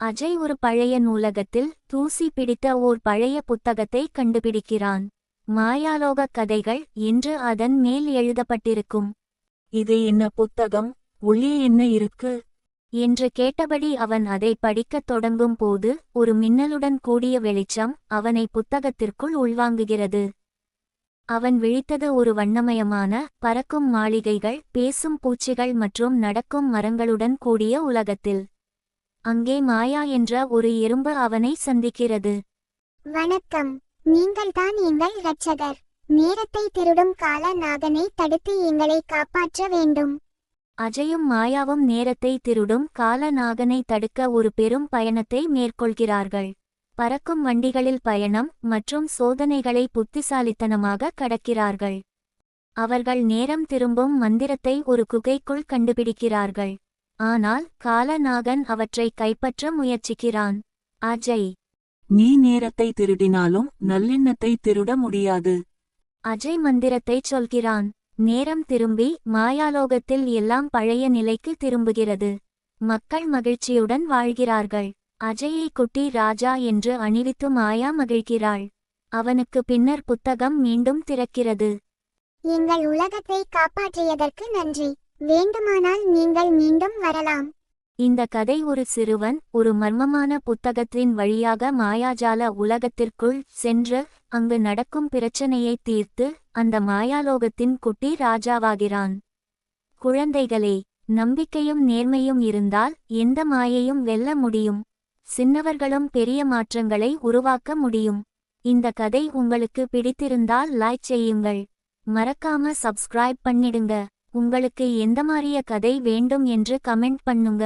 அஜய் ஒரு பழைய நூலகத்தில் தூசி பிடித்த ஓர் பழைய புத்தகத்தை கண்டுபிடிக்கிறான். மாயாலோக கதைகள் என்று அதன் மேல் எழுதப்பட்டிருக்கும். இது என்ன புத்தகம்? உள்ளே என்ன இருக்கு என்று கேட்டபடி அவன் அதை படிக்கத் தொடங்கும் போது ஒரு மின்னலுடன் கூடிய வெளிச்சம் அவனை புத்தகத்திற்குள் உள்வாங்குகிறது. அவன் விழித்தது ஒரு வண்ணமயமான பறக்கும் மாளிகைகள், பேசும் பூச்சிகள் மற்றும் நடக்கும் மரங்களுடன் கூடிய உலகத்தில். அங்கே மாயா என்ற ஒரு எறும்பு அவனை சந்திக்கிறது. வணக்கம், நீங்கள்தான் எங்கள் இரட்சகர். நேரத்தை திருடும் கால நாகனை தடுத்து எங்களை காப்பாற்ற வேண்டும். அஜயும் மாயாவும் நேரத்தை திருடும் கால நாகனை தடுக்க ஒரு பெரும் பயணத்தை மேற்கொள்கிறார்கள். பறக்கும் வண்டிகளில் பயணம் மற்றும் சோதனைகளை புத்திசாலித்தனமாக கடக்கிறார்கள். அவர்கள் நேரம் திரும்பும் மந்திரத்தை ஒரு குகைக்குள் கண்டுபிடிக்கிறார்கள். ஆனால் காலநாகன் அவற்றை கைப்பற்ற முயற்சிக்கிறான். அஜய், நீ நேரத்தை திருடினாலும் நல்லெண்ணத்தை திருட முடியாது. அஜய் மந்திரத்தை சொல்கிறான். நேரம் திரும்பி மாயாலோகத்தில் எல்லாம் பழைய நிலைக்கு திரும்புகிறது. மக்கள் மகிழ்ச்சியுடன் வாழ்கிறார்கள். அஜயை குட்டி ராஜா என்று அணிவித்து மாயா மகிழ்கிறாள். அவனுக்கு பின்னர் புத்தகம் மீண்டும் திறக்கிறது. எங்கள் உலகத்தை காப்பாற்றியதற்கு நன்றி. வேண்டுமானால் நீங்கள் மீண்டும் வரலாம். இந்த கதை ஒரு சிறுவன் ஒரு மர்மமான புத்தகத்தின் வழியாக மாயாஜால உலகத்திற்குள் சென்று அங்கு நடக்கும் பிரச்சனையை தீர்த்து அந்த மாயாலோகத்தின் குட்டி ராஜாவாகிறான். குழந்தைகளே, நம்பிக்கையும் நேர்மையும் இருந்தால் எந்த மாயையும் வெல்ல முடியும். சின்னவர்களும் பெரிய மாற்றங்களை உருவாக்க முடியும். இந்த கதை உங்களுக்கு பிடித்திருந்தால் லைக் செய்யுங்கள். மறக்காம சப்ஸ்கிரைப் பண்ணிடுங்க. உங்களுக்கு எந்த மாதிரிய கதை வேண்டும் என்று கமெண்ட் பண்ணுங்க.